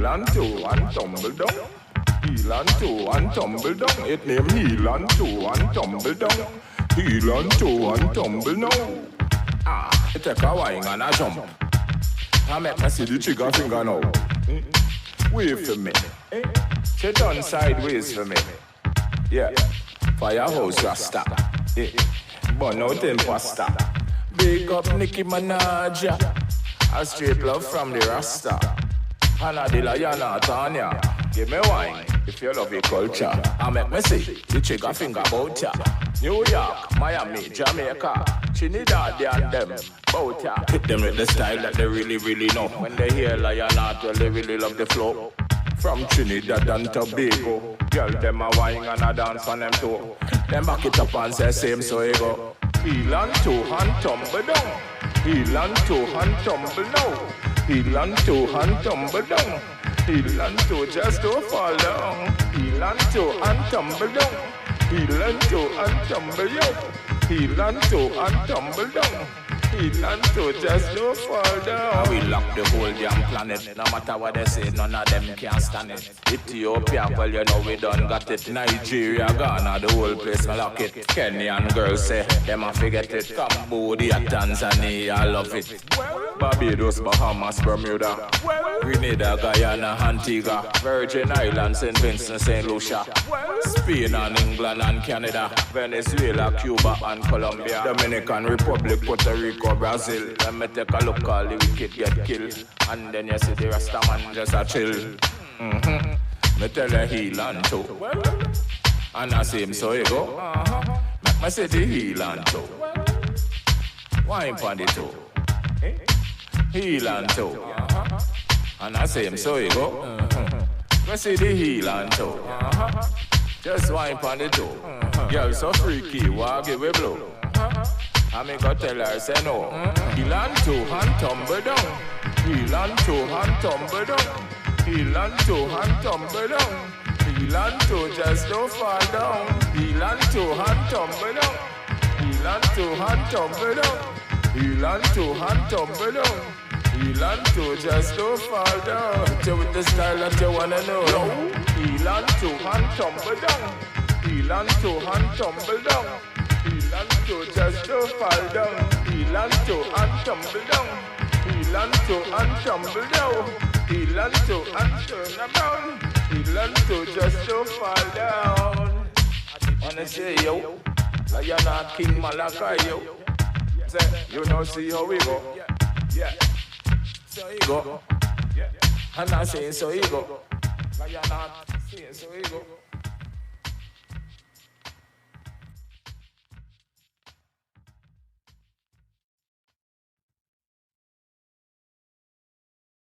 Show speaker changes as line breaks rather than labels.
and toe and tumble down. Heel and toe and tumble down. It name heel and toe and tumble down. Heel and toe and tumble now. Ah, it take a wine and a jump. I make me see the trigger finger now. Wait for me. She turn sideways for me. Yeah. Firehouse Rasta. Burn out imposter. Big up Nicki Minaj. A straight love from the Rasta. Hannah the Lion Tanya. Give me wine if you love your culture. I make me see the trigger finger bout ya. New York, Miami, Jamaica, Trinidad and them bout ya. Hit them with the style that they really, really know. When they hear Lion well, they really love the flow. From Trinidad and Tobago, girl them a wine and a dance on them too. Them back it up and say same so you go. Heel and toe and tumble down. Heel and toe and tumble down. Heel and toe and tumble down. Heel and toe just don't fall down. Heel and toe and tumble down. Heel and toe and tumble down. Heel and toe and tumble down. Heel and toe just don't fall down. We lock the whole damn planet. No matter what they say, none of them can stand it. Ethiopia, well you know we done got it. Nigeria, Ghana, the whole place lock it. Kenyan girls say, them a forget it. Cambodia, Tanzania, I love it. Barbados, Bahamas, Bermuda, Grenada, Guyana, Antigua, Virgin Islands, St. Vincent, St. Lucia, Spain and England and Canada, Venezuela, Cuba and Colombia, Dominican Republic, Puerto Rico, Brazil. Let me take a look, all the wicked get killed, and then you see the Rasta man just a chill. Me tell you heel and toe, and I see him so you go. Make me say the heel and toe, wine pon the toe. Heel and toe, and I say him so you go. We see the heel and toe, just wine on the toe. Girl so freaky, walk give a blow. I me go tell her say no. Heel and toe and tumble down. Heel and toe and tumble down. Heel and toe and tumble down. Heel and toe just don't fall down. Heel and toe and tumble down. Heel and toe and tumble down. Heel and toe and tumble down. Heel and toe just don't fall down. Hit you with the style that you wanna know. Heel and toe and tumble down. Heel and toe and tumble down. Heel and toe just don't fall down. Heel and toe and tumble down. Heel and toe and tumble down. Heel and toe and turn around. Heel and toe just don't fall down. Wanna say yo, Lion King Malachi yo. Say, you know see how we go. Yeah. So you go. And I say so you go. Lion saying so you go.